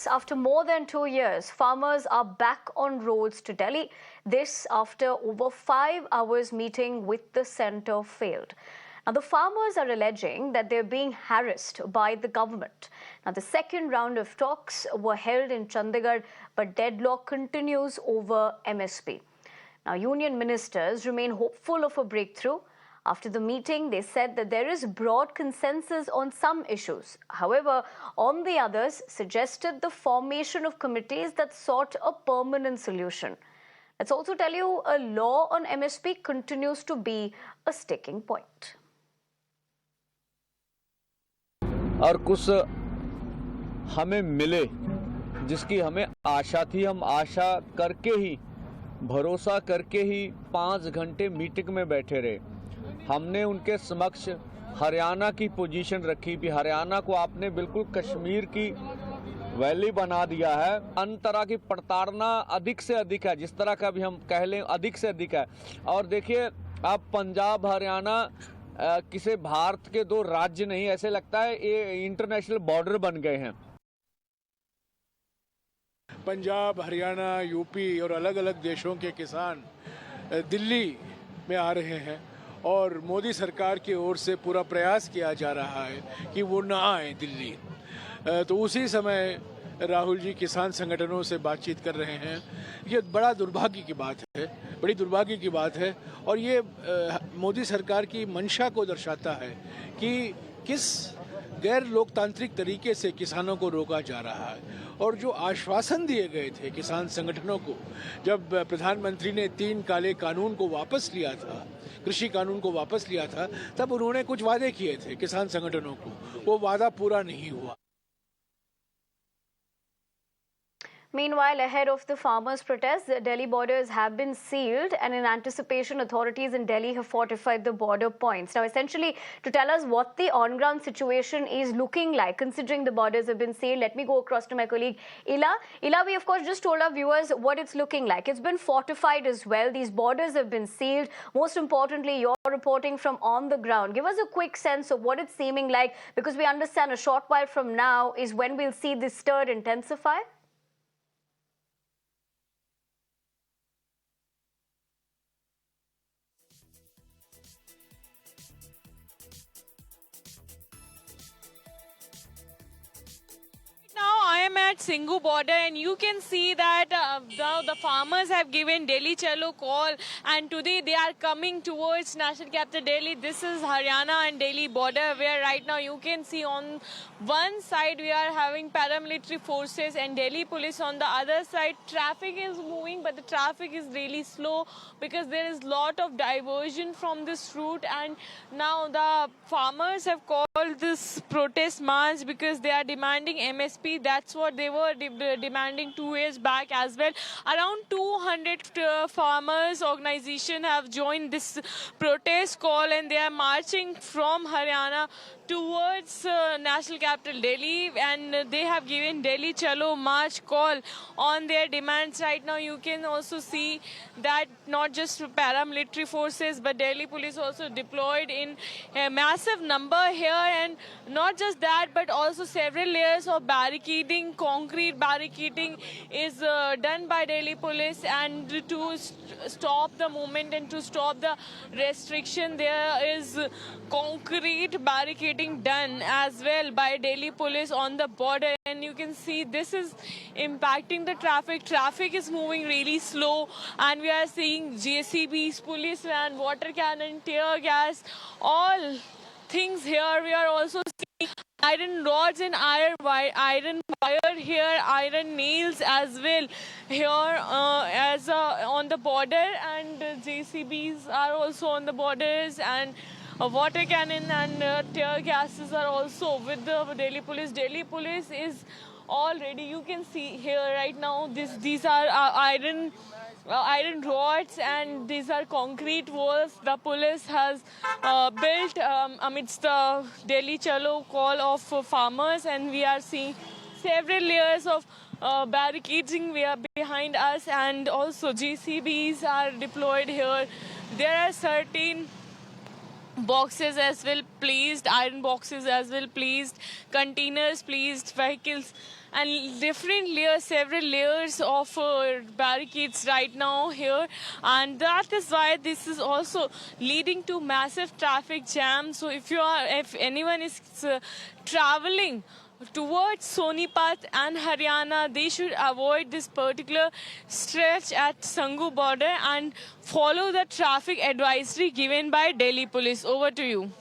After more than 2 years, farmers are back on roads to Delhi. This after over 5 hours meeting with the centre failed. Now, the farmers are alleging that they're being harassed by the government. Now, the second round of talks were held in Chandigarh, but deadlock continues over MSP. Now, union ministers remain hopeful of a breakthrough. After the meeting, they said that there is broad consensus on some issues. However, on the others, suggested the formation of committees that sought a permanent solution. Let's also tell you, a law on MSP continues to be a sticking point. और कुछ हमें मिले जिसकी हमें आशा थी, हम आशा करके ही, भरोसा करके ही 5 घंटे मीटिंग में बैठे रहे। हमने उनके समक्ष हरियाणा की पोजीशन रखी भी, हरियाणा को आपने बिल्कुल कश्मीर की वैली बना दिया है। अन्य तरह की प्रताड़ना अधिक से अधिक है, जिस तरह का भी हम कह लें अधिक से अधिक है। और देखिए, अब पंजाब हरियाणा किसी भारत के 2 राज्य नहीं, ऐसे लगता है ये इंटरनेशनल बॉर्डर बन गए हैं। पंजाब, हरियाणा, यूपी और अलग अलग देशों के किसान दिल्ली में आ रहे हैं और मोदी सरकार की ओर से पूरा प्रयास किया जा रहा है कि वो ना आए दिल्ली। तो उसी समय राहुल जी किसान संगठनों से बातचीत कर रहे हैं। ये बड़ा दुर्भाग्य की बात है, बड़ी दुर्भाग्य की बात है और ये मोदी सरकार की मंशा को दर्शाता है कि किस गैर लोकतांत्रिक तरीके से किसानों को रोका जा रहा है। और जो आश्वासन दिए गए थे किसान संगठनों को, जब प्रधानमंत्री ने 3 काले कानून को वापस लिया था, कृषि कानून को वापस लिया था, तब उन्होंने कुछ वादे किए थे किसान संगठनों को, वो वादा पूरा नहीं हुआ। Meanwhile, ahead of the farmers' protests, the Delhi borders have been sealed, and in anticipation, authorities in Delhi have fortified the border points. Now, essentially, to tell us what the on-ground situation is looking like, considering the borders have been sealed, let me go across to my colleague, Ila. Ila, we, of course, just told our viewers what it's looking like. It's been fortified as well. These borders have been sealed. Most importantly, you're reporting from on the ground. Give us a quick sense of what it's seeming like, because we understand a short while from now is when we'll see this stir intensify. Now I am at Shambu border and you can see that the farmers have given Delhi Chalo call, and today they are coming towards national capital Delhi. This is Haryana and Delhi border, where right now you can see on one side we are having paramilitary forces and Delhi police. On the other side, traffic is moving, but the traffic is really slow because there is lot of diversion from this route. And now the farmers have called this protest march because they are demanding MSP. That's what they were demanding 2 years back as well. Around 200 farmers organization have joined this protest call, and they are marching from Haryana towards national capital Delhi, and they have given Delhi Chalo march call on their demands. Right now you can also see that not just paramilitary forces but Delhi police also deployed in a massive number here, and not just that but also several layers of barricading, concrete barricading is done by Delhi police, and to stop the movement and to stop the restriction there is concrete barricading done as well by Delhi police on the border. And you can see this is impacting the traffic. Traffic is moving really slow, and we are seeing JCBs, police van, water cannon, tear gas, all things here. We are also seeing iron rods and iron wire here, iron nails as well here on the border, and JCBs are also on the borders, and water cannon and tear gases are also with the Delhi police. Delhi police is already, you can see here right now, these are iron rods and these are concrete walls the police has built amidst the Delhi Chalo call of farmers, and we are seeing several layers of barricading behind us, and also GCBs are deployed here. There are certain boxes as well placed, iron boxes as well placed, containers placed, vehicles and different layers, several layers of barricades right now here, and that is why this is also leading to massive traffic jam. So if anyone is traveling towards Sonipat and Haryana, they should avoid this particular stretch at Sanghu border and follow the traffic advisory given by Delhi police. Over to you.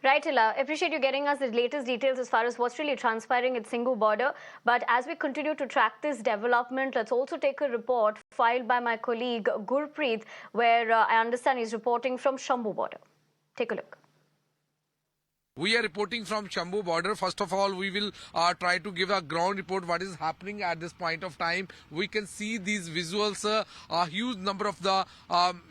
Right, Hila. Appreciate you getting us the latest details as far as what's really transpiring at Singhu border. But as we continue to track this development, let's also take a report filed by my colleague Gurpreet, where I understand he's reporting from Shambu border. Take a look. We are reporting from Shambu border. First of all, we will try to give a ground report what is happening at this point of time. We can see these visuals. A huge number of the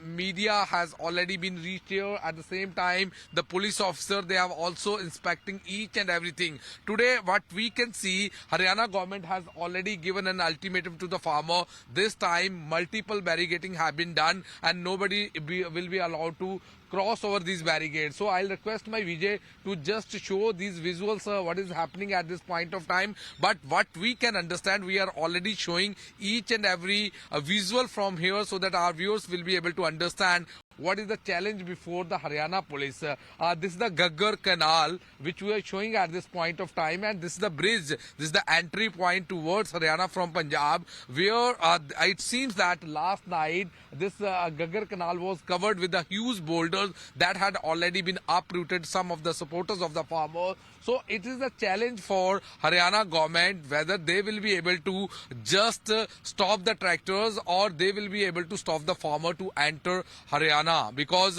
media has already been reached here. At the same time, the police officer, they have also inspecting each and everything. Today, what we can see, Haryana government has already given an ultimatum to the farmer. This time, multiple barricading have been done and nobody will be allowed to cross over these barricades. So I'll request my Vijay to just show these visuals, what is happening at this point of time. But what we can understand, we are already showing each and every visual from here so that our viewers will be able to understand what is the challenge before the Haryana police. This is the Gaggar Canal which we are showing at this point of time, and this is the bridge. This is the entry point towards Haryana from Punjab, where it seems that last night this Gaggar Canal was covered with the huge boulders that had already been uprooted, some of the supporters of the farmer. So it is a challenge for Haryana government whether they will be able to just stop the tractors or they will be able to stop the farmer to enter Haryana, because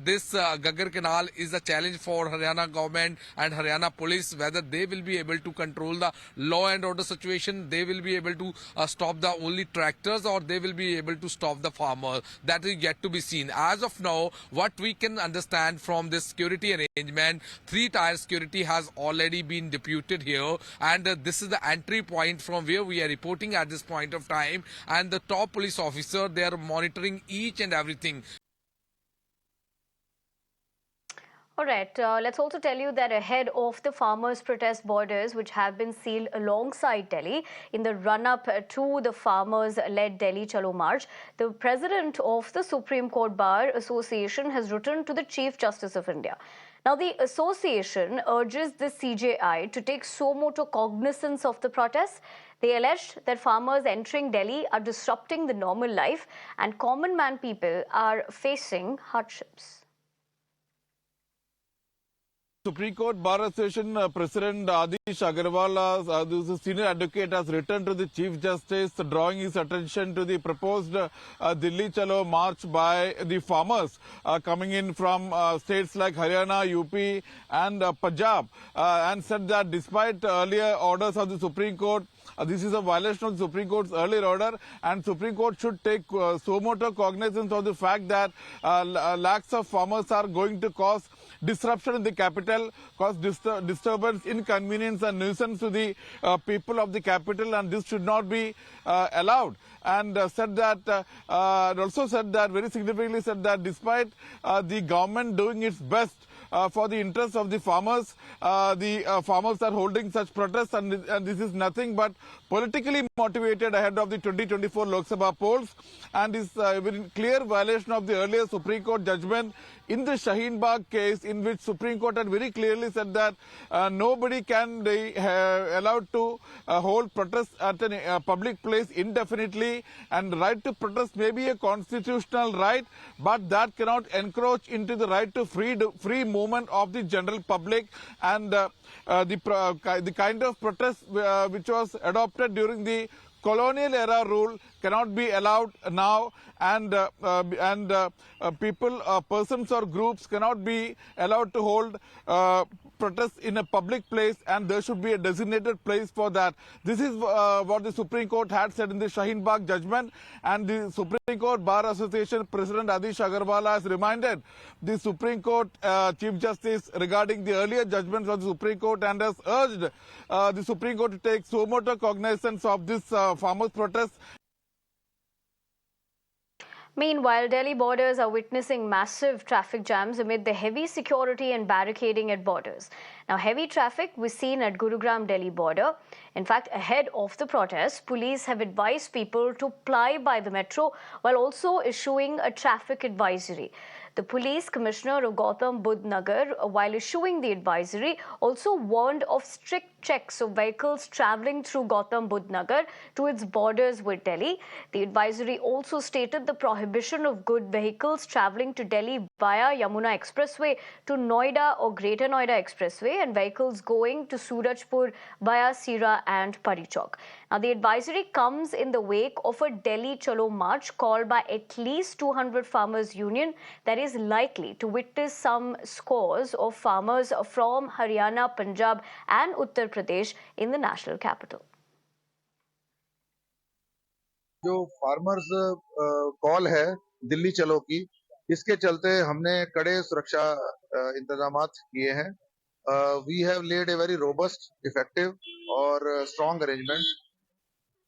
this Gaggar Canal is a challenge for Haryana government and Haryana police, whether they will be able to control the law and order situation, they will be able to stop the only tractors, or they will be able to stop the farmer. That is yet to be seen. As of now, what we can understand from this security arrangement, 3-tier security has already been deputed here, and this is the entry point from where we are reporting at this point of time, and the top police officer, they are monitoring each and everything. All right, let's also tell you that ahead of the farmers' protest borders, which have been sealed alongside Delhi in the run-up to the farmers-led Delhi Chalo March, the president of the Supreme Court Bar Association has written to the Chief Justice of India. Now, the association urges the CJI to take suo motu cognizance of the protests. They alleged that farmers entering Delhi are disrupting the normal life and common man people are facing hardships. Supreme Court Bar Association President Adish Agarwal, who is a senior advocate, has written to the Chief Justice drawing his attention to the proposed Delhi Chalo march by the farmers coming in from states like Haryana, UP and Punjab, and said that despite earlier orders of the Supreme Court, this is a violation of the Supreme Court's earlier order, and Supreme Court should take suo motu cognizance of the fact that lakhs of farmers are going to cause disruption in the capital, cause disturbance, inconvenience and nuisance to the people of the capital, and this should not be allowed. And said that, also said that, very significantly said that despite the government doing its best for the interests of the farmers are holding such protests, and this is nothing but politically motivated ahead of the 2024 Lok Sabha polls, and is in clear violation of the earlier Supreme Court judgment in the Shaheen Bagh case, in which Supreme Court had very clearly said that nobody can be allowed to hold protests at a public place indefinitely, and right to protest may be a constitutional right, but that cannot encroach into the right to free movement of the general public, and the kind of protest which was adopted during the colonial era rule cannot be allowed now, and persons or groups cannot be allowed to hold protests in a public place, and there should be a designated place for that. This is what the Supreme Court had said in the Shaheen Bagh judgment, and the Supreme Court Bar Association President Adish Agarwal has reminded the Supreme Court Chief Justice regarding the earlier judgments of the Supreme Court, and has urged the Supreme Court to take suo motu cognizance of this farmers' protest. Meanwhile, Delhi borders are witnessing massive traffic jams amid the heavy security and barricading at borders. Now, heavy traffic was seen at Gurugram Delhi border. In fact, ahead of the protests, police have advised people to ply by the metro while also issuing a traffic advisory. The police commissioner of Gautam Budh Nagar, while issuing the advisory, also warned of strict checks of vehicles travelling through Gautam Budh Nagar to its borders with Delhi. The advisory also stated the prohibition of good vehicles travelling to Delhi via Yamuna Expressway to Noida or Greater Noida Expressway and vehicles going to Surajpur via Sira and Parichok. Now, the advisory comes in the wake of a Delhi Chalo March called by at least 200 farmers' union that is likely to witness some scores of farmers from Haryana, Punjab and Uttar Pradesh in the national capital. जो farmers call है दिल्ली चलो की, इसके चलते हमने कड़े सुरक्षा इंतजामात किए हैं. We have laid a very robust, effective और स्ट्रॉन्ग अरेंजमेंट.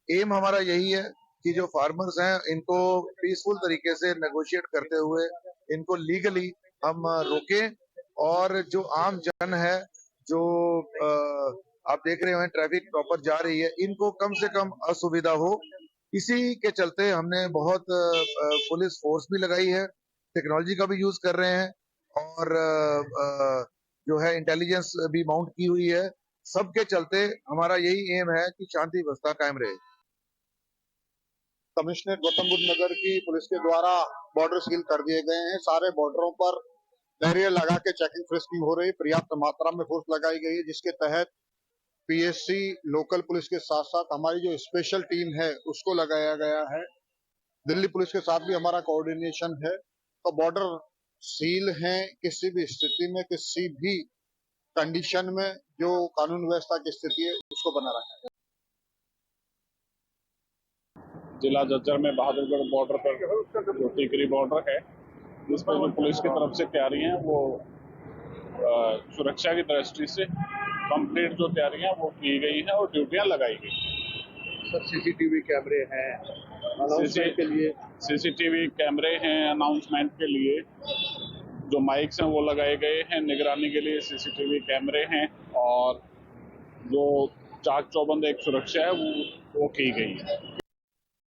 एम हमारा यही है कि जो फार्मर्स हैं इनको पीसफुल तरीके से नेगोशिएट करते हुए इनको लीगली हम रोकें और जो आम जन है, जो आप देख रहे हैं ट्रैफिक प्रॉपर जा रही है, इनको कम से कम असुविधा हो. इसी के चलते हमने बहुत पुलिस फोर्स भी लगाई है, टेक्नोलॉजी का भी यूज कर रहे हैं और जो है इंटेलिजेंस भी माउंट की हुई है. सबके चलते हमारा यही एम है कि शांति व्यवस्था कायम रहे. कमिश्नर गौतम बुद्ध नगर की पुलिस के द्वारा बॉर्डर सील कर दिए गए हैं. सारे बॉर्डरों पर बैरियर लगा के चेकिंग फ्रिस्किंग हो रही, पर्याप्त मात्रा में फोर्स लगाई गई है, जिसके तहत पीएससी लोकल पुलिस के साथ साथ हमारी जो स्पेशल टीम है उसको लगाया गया है. दिल्ली पुलिस के साथ भी हमारा कोऑर्डिनेशन है. तो बॉर्डर सील है, किसी भी स्थिति में, किसी भी कंडीशन में जो कानून व्यवस्था की स्थिति है उसको बना रखा है. जिला झज्जर में बहादुरगढ़ बॉर्डर पर जो टिकरी बॉर्डर है, जिस पर जो पुलिस की तरफ से तैयारी है वो सुरक्षा की दृष्टि से कंप्लीट जो तैयारियां वो की गई है और ड्यूटियां लगाई गई. सर सीसीटीवी कैमरे हैं अनाउंसमेंट के लिए, सीसीटीवी कैमरे हैं अनाउंसमेंट के लिए, जो माइक्स हैं वो लगाए गए हैं निगरानी के लिए, सीसीटीवी कैमरे हैं और जो चाक चौबंद एक सुरक्षा है वो की गई है.